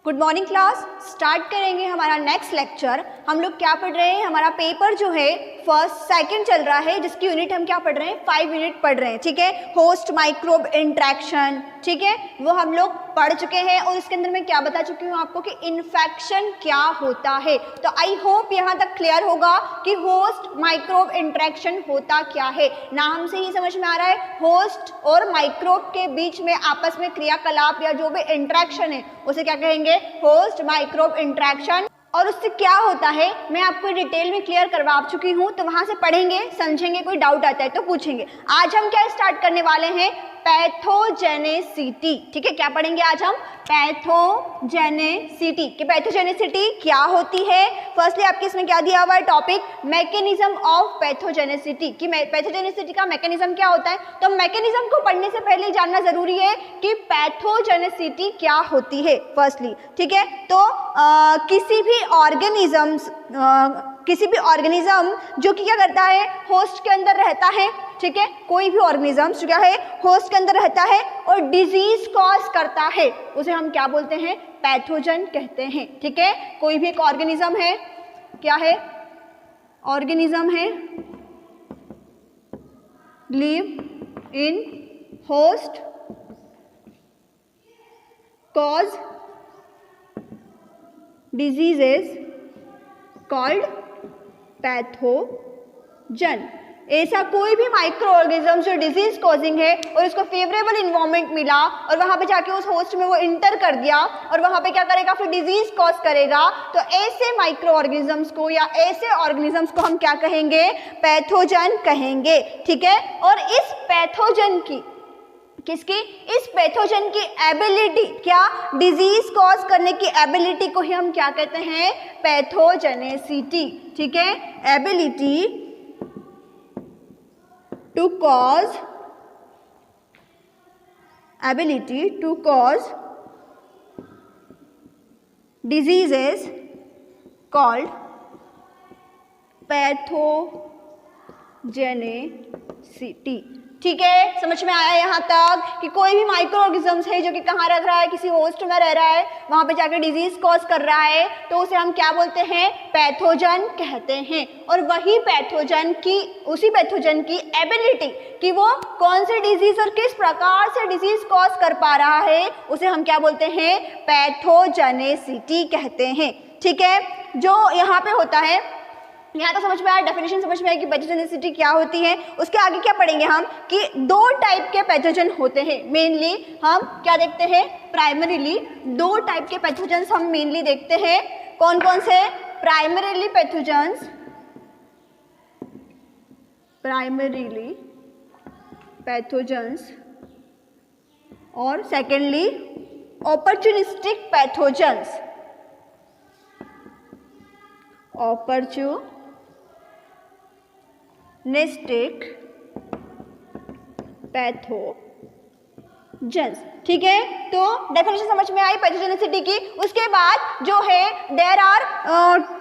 Good morning class. Start करेंगे हमारा next lecture. हम लोग क्या पढ़ रहे हैं, हमारा पेपर जो है फर्स्ट सेकंड चल रहा है, जिसकी यूनिट हम क्या पढ़ रहे हैं, 5 यूनिट पढ़ रहे हैं। ठीक है, होस्ट माइक्रोब इंट्रैक्शन, ठीक है, वो हम लोग पढ़ चुके हैं और इसके अंदर मैं क्या बता चुकी हूँ आपको कि इन्फेक्शन क्या होता है। तो आई होप यहाँ तक क्लियर होगा कि होस्ट माइक्रोब इंट्रैक्शन होता क्या है। नाम से ही समझ में आ रहा है, होस्ट और माइक्रोब के बीच में आपस में क्रियाकलाप या जो भी इंट्रैक्शन है उसे क्या कहेंगे, होस्ट माइक्रोब इंट्रैक्शन। और उससे क्या होता है मैं आपको डिटेल में क्लियर करवा चुकी हूँ, तो वहां से पढ़ेंगे, समझेंगे, कोई डाउट आता है तो पूछेंगे। आज हम क्या स्टार्ट करने वाले हैं, पैथोजेनेसिटी। ठीक है, क्या पढ़ेंगे आज हम, पैथोजेनेसिटी। कि पैथोजेनेसिटी क्या होती है। फर्स्टली आपके इसमें क्या दिया हुआ है टॉपिक, मैकेनिज्म ऑफ पैथोजेनेसिटी। कि पैथोजेनेसिटी का मैकेनिज्म क्या होता है। तो मैकेनिज्म को पढ़ने से पहले जानना जरूरी है कि पैथोजेनेसिटी क्या होती है फर्स्टली। ठीक है, तो किसी भी ऑर्गेनिज्म जो कि क्या करता है, होस्ट के अंदर रहता है। ठीक है, कोई भी ऑर्गेनिज्म जो क्या है, होस्ट के अंदर रहता है और डिजीज कॉज करता है, उसे हम क्या बोलते हैं, पैथोजन कहते हैं। ठीक है, कोई भी एक ऑर्गेनिज्म है, क्या है, ऑर्गेनिज्म है, live in host, cause diseases called pathogen. ऐसा कोई भी माइक्रो ऑर्गेनिज्म जो डिजीज कॉजिंग है और उसको फेवरेबल इन्वायरमेंट मिला और वहां पे जाके उस होस्ट में वो इंटर कर दिया और वहां पे क्या करेगा, फिर डिजीज कॉज करेगा, तो ऐसे माइक्रो ऑर्गेनिजम्स को या ऐसे ऑर्गेनिजम्स को हम क्या कहेंगे, पैथोजन कहेंगे। ठीक है, और इस पैथोजन की, किसकी, इस पैथोजन की एबिलिटी, क्या, डिजीज कॉज करने की एबिलिटी को ही हम क्या कहते हैं, पैथोजेनेसिटी। ठीक है, ability to cause diseases called pathogenicity. ठीक है, समझ में आया यहाँ तक कि कोई भी माइक्रो ऑर्गेनिजम्स है जो कि कहाँ रह रहा है, किसी होस्ट में रह रहा है, वहां पे जाकर डिजीज कॉज कर रहा है, तो उसे हम क्या बोलते हैं, पैथोजन कहते हैं। और वही पैथोजन की, उसी पैथोजन की एबिलिटी कि वो कौन से डिजीज और किस प्रकार से डिजीज कॉज कर पा रहा है, उसे हम क्या बोलते हैं, पैथोजेनेसिटी कहते हैं। ठीक है, जो यहाँ पे होता है, यहाँ तो समझ में आया, डेफिनेशन समझ में आया कि पैथोजेनेसिटी क्या होती है। उसके आगे क्या पढ़ेंगे हम कि दो टाइप के पैथोजन होते हैं। मेनली हम क्या देखते हैं, प्राइमरीली दो टाइप के पैथोजन्स हम मेनली देखते हैं। कौन कौन से, प्राइमरीली पैथोजन्स और सेकेंडली ऑपर्चुनिस्टिक पैथोजन्स। ऑपर्चुनिस्टिक पैथोजन्स। ठीक है, तो डेफिनेशन समझ में आई पैथोजेनेसिटी की। उसके बाद जो है, there are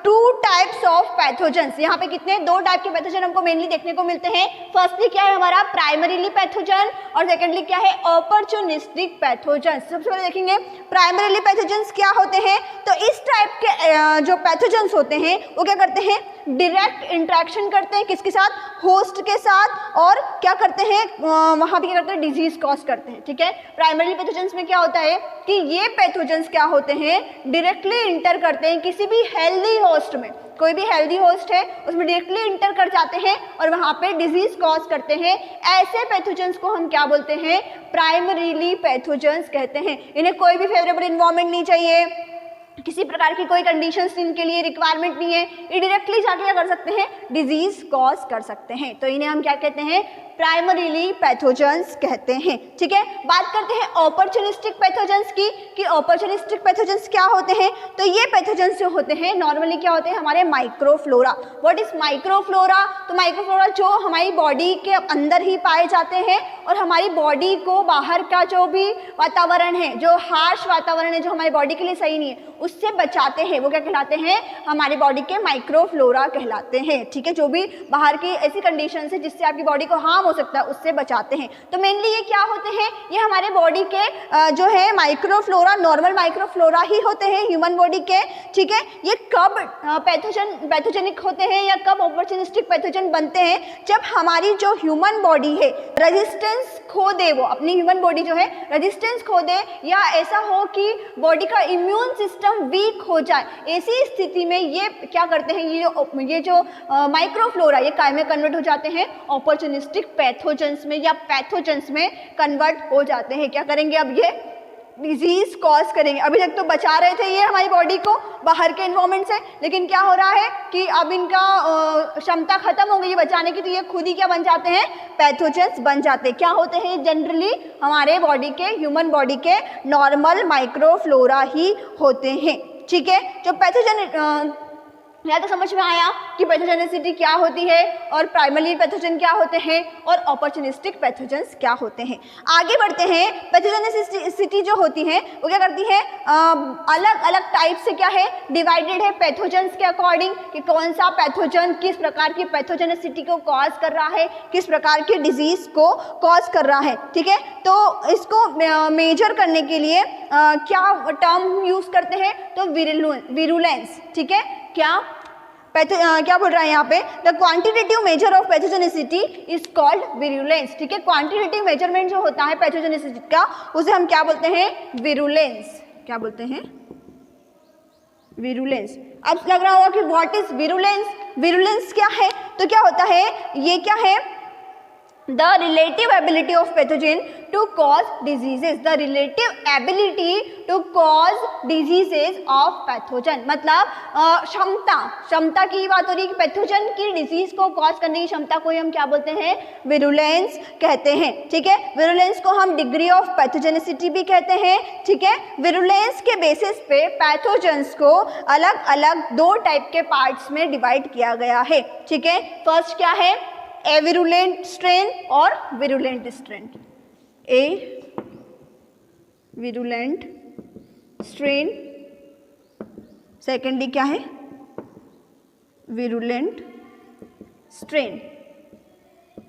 2 types of pathogens. यहाँ पे कितने, 2 टाइप के पैथोजन हमको मेनली देखने को मिलते हैं। फर्स्टली क्या है हमारा, प्राइमरीली पैथोजन, और सेकेंडली क्या है, ऑपर्चुनिस्टिक पैथोजन। सबसे पहले देखेंगे प्राइमरीली पैथोजन्स क्या होते हैं। तो इस टाइप के जो पैथोजन्स होते हैं वो क्या करते हैं, डायरेक्ट इंट्रैक्शन करते हैं, किसके साथ, होस्ट के साथ, और क्या करते हैं, वहां पे क्या करते हैं, डिजीज कॉज करते हैं। ठीक है, प्राइमरी पैथोजेंस में क्या होता है कि ये पैथोजेंस क्या होते हैं, डायरेक्टली इंटर करते हैं किसी भी हेल्दी होस्ट में। कोई भी हेल्दी होस्ट है उसमें डायरेक्टली इंटर कर जाते हैं और वहां पे डिजीज कॉज करते हैं। ऐसे पैथोजेंस को हम क्या बोलते हैं, प्राइमरीली पैथोजेंस कहते हैं। इन्हें कोई भी फेवरेबल इन्वायरमेंट नहीं चाहिए, किसी प्रकार की कोई कंडीशंस इनके लिए रिक्वायरमेंट नहीं है, ये डायरेक्टली जाके क्या कर सकते हैं, डिजीज कॉज कर सकते हैं। तो इन्हें हम क्या कहते हैं, प्राइमरीली पैथोजेंस कहते हैं। ठीक है, बात करते हैं अपॉर्चुनिस्टिक पैथोजेंस की कि अपॉर्चुनिस्टिक पैथोजेंस क्या होते हैं। तो ये पैथोजेंस जो होते हैं नॉर्मली क्या होते हैं, हमारे माइक्रोफ्लोरा। व्हाट इज माइक्रोफ्लोरा, तो माइक्रोफ्लोरा जो हमारी बॉडी के अंदर ही पाए जाते हैं और हमारी बॉडी को बाहर का जो भी वातावरण है, जो हार्श वातावरण है जो हमारी बॉडी के लिए सही नहीं है, उससे बचाते हैं, वो क्या कहलाते हैं, हमारी बॉडी के माइक्रोफ्लोरा कहलाते हैं। ठीक है, जो भी बाहर की ऐसी कंडीशन है जिससे आपकी बॉडी को हार्म हो सकता है उससे बचाते हैं। तो मेनली ये क्या होते हैं, ये हमारे बॉडी के जो है माइक्रोफ्लोरा, नॉर्मल माइक्रोफ्लोरा ही होते हैं ह्यूमन बॉडी के। ठीक है, ये कब पैथोजेनिक होते हैं या कब अपॉर्चुनिस्टिक पैथोजन बनते हैं, जब हमारी जो ह्यूमन बॉडी है रेजिस्टेंस खो दे, वो अपनी ह्यूमन बॉडी जो है रेजिस्टेंस खो दे, या ऐसा हो कि बॉडी का इम्यून सिस्टम वीक हो जाए। ऐसी स्थिति में ये क्या करते हैं, ये जो माइक्रोफ्लोरा ये काय में कन्वर्ट हो जाते हैं, अपॉर्चुनिस्टिक पैथोजेंस में या पैथोजेंस में कन्वर्ट हो जाते हैं। क्या करेंगे, अब ये डिजीज कॉज करेंगे। अभी तक तो बचा रहे थे ये हमारी बॉडी को बाहर के एनवायरमेंट से, लेकिन क्या हो रहा है कि अब इनका क्षमता खत्म हो गई है बचाने की, तो ये खुद ही क्या बन जाते हैं, पैथोजेंस बन जाते हैं। क्या होते हैं, जनरली हमारे बॉडी के, ह्यूमन बॉडी के नॉर्मल माइक्रोफ्लोरा ही होते हैं। ठीक है, जो पैथोजन, यहाँ तो समझ में आया कि पैथोजेनिसिटी क्या होती है और प्राइमरी पैथोजन क्या होते हैं और अपॉर्चुनिस्टिक पैथोजेंस क्या होते हैं। आगे बढ़ते हैं, पैथोजेनिसिटी जो होती है वो क्या करती है, अलग अलग टाइप से क्या है, डिवाइडेड है पैथोजेंस के अकॉर्डिंग कि कौन सा पैथोजन किस प्रकार की पैथोजेनिसिटी को कॉज कर रहा है, किस प्रकार की डिजीज को कॉज कर रहा है। ठीक है, तो इसको मेजर करने के लिए क्या टर्म यूज करते हैं, तो विरुलेंस। ठीक है, क्या बोल रहा है यहाँ पे, the quantitative measure of pathogenicity is called virulence. ठीक है, क्वांटिटेटिव मेजरमेंट जो होता है पैथोजेनिसिटी का, उसे हम क्या बोलते हैं, विरुलेंस। क्या बोलते हैं, विरुलेंस। अब लग रहा होगा कि व्हाट इज विरुलेंस, विरुलेंस क्या है, तो क्या होता है, ये क्या है, the relative ability of pathogen to cause diseases, the relative ability to cause diseases of pathogen, मतलब क्षमता की बात हो रही है कि पैथोजन की डिजीज को कॉज करने की क्षमता को ही हम क्या बोलते हैं, विरुलेंस कहते हैं। ठीक है, विरुलेंस को हम डिग्री ऑफ पैथोजेनिसिटी भी कहते हैं। ठीक है, विरुलेंस के बेसिस पे पैथोजेंस को अलग अलग दो टाइप के पार्ट्स में डिवाइड किया गया है। ठीक है, फर्स्ट क्या है, ए विरुलेंट स्ट्रेन और विरुलेंट स्ट्रेन। ए विरुलेंट स्ट्रेन, सेकेंडली क्या है, विरुलेंट स्ट्रेन।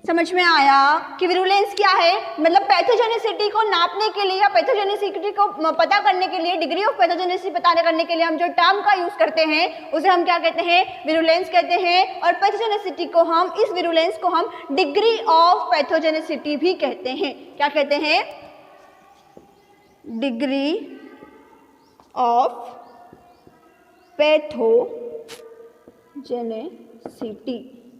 समझ में आया कि विरुलेंस क्या है, मतलब पैथोजेनिसिटी को नापने के लिए या पैथोजेनिसिटी को पता करने के लिए, डिग्री ऑफ पैथोजेनिसिटी पता करने के लिए हम जो टर्म का यूज करते हैं उसे हम क्या कहते हैं, विरुलेंस कहते हैं। और पैथोजेनिसिटी को हम, इस विरुलेंस को हम डिग्री ऑफ पैथोजेनिसिटी भी कहते हैं। क्या कहते हैं, डिग्री ऑफ पैथोजेनिसिटी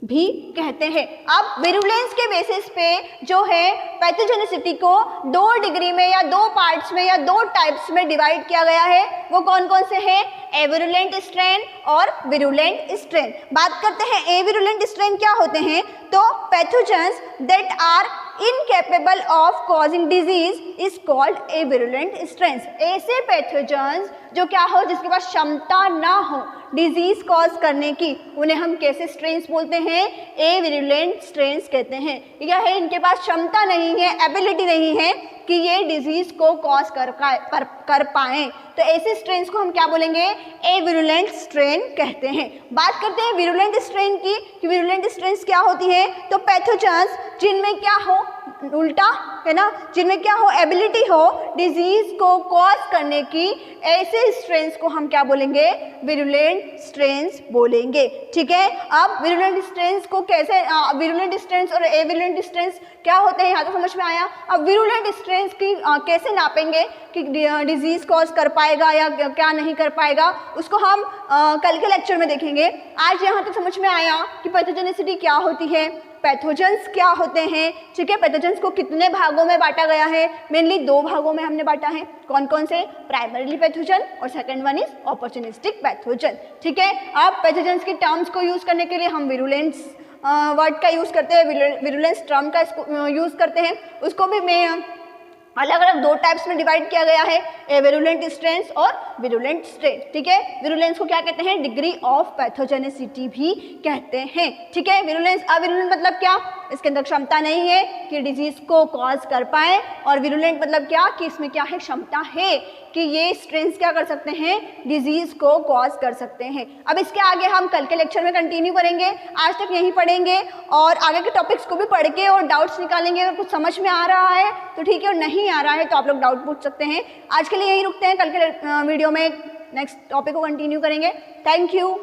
भी कहते हैं। अब विरुलेंस के बेसिस पे जो है पैथोजेनिसिटी को दो डिग्री में या दो पार्ट्स में या दो टाइप्स में डिवाइड किया गया है। वो कौन कौन से हैं, एविरुलेंट स्ट्रेन और विरुलेंट स्ट्रेन। बात करते हैं एविरुलेंट स्ट्रेन क्या होते हैं, तो pathogens that are incapable of causing disease is called avirulent strains. ऐसे पैथोजेंस जो क्या हो, जिसके पास क्षमता ना हो डिजीज कॉज करने की, उन्हें हम कैसे स्ट्रेन्स बोलते हैं, एविरुलेंट स्ट्रेन्स कहते हैं। क्या है, इनके पास क्षमता नहीं है, एबिलिटी नहीं है कि ये डिजीज को कॉज कर पाएं, तो ऐसे स्ट्रेन्स को हम क्या बोलेंगे, एविरुलेंट स्ट्रेन कहते हैं। बात करते हैं विरुलेंट स्ट्रेन की कि विरुलेंट स्ट्रेन्स क्या होती है, तो पैथोजेंस जिनमें क्या हो, उल्टा है ना, जिनमें क्या हो, एबिलिटी हो डिजीज को कॉज करने की, ऐसे स्ट्रेन्स को हम क्या बोलेंगे, विरुलेंट स्ट्रेन्स बोलेंगे। ठीक है, अब विरुलेंट स्ट्रेन्स को कैसे, विरुलेंट स्ट्रेन्स और एविरुलेंट स्ट्रेन्स क्या होते हैं, यहाँ तो समझ में आया। अब विरुलेंट स्ट्रेन्स की कैसे नापेंगे कि डिजीज कॉज कर पाएगा या क्या नहीं कर पाएगा, उसको हम कल के लेक्चर में देखेंगे। आज यहाँ तक समझ में आया कि पैथोजेनिसिटी क्या होती है, पैथोजेंस क्या होते हैं। ठीक है, पैथोजेंस को कितने भागों में बांटा गया है, मेनली दो भागों में हमने बांटा है। कौन कौन से, प्राइमरी पैथोजन और second one is opportunistic pathogen. ठीक है, अब पैथोजेंस की टर्म्स को यूज करने के लिए हम विरुलेंस वर्ड का यूज करते हैं, विरुलेंस टर्म का यूज करते हैं। उसको भी मैं अलग अलग दो टाइप्स में डिवाइड किया गया है, ए विरुलेंट स्ट्रेन्स और विरुलेंट स्ट्रेन। ठीक है, विरुलेंस को क्या कहते हैं, डिग्री ऑफ पैथोजेनिसिटी भी कहते हैं। ठीक है, विरुलेंस, अविरुलेंट मतलब क्या, इसके अंदर क्षमता नहीं है कि डिजीज को कॉज कर पाए, और विरुलेंट मतलब क्या कि इसमें क्या है, क्षमता है कि ये स्ट्रेन्स क्या कर सकते हैं, डिजीज को कॉज कर सकते हैं। अब इसके आगे हम कल के लेक्चर में कंटिन्यू करेंगे, आज तक यहीं पढ़ेंगे और आगे के टॉपिक्स को भी पढ़ के और डाउट्स निकालेंगे। अगर कुछ समझ में आ रहा है तो ठीक है, और नहीं आ रहा है तो आप लोग डाउट पूछ सकते हैं। आज के लिए यहीं रुकते हैं, कल के वीडियो में नेक्स्ट टॉपिक को कंटिन्यू करेंगे। Thank you.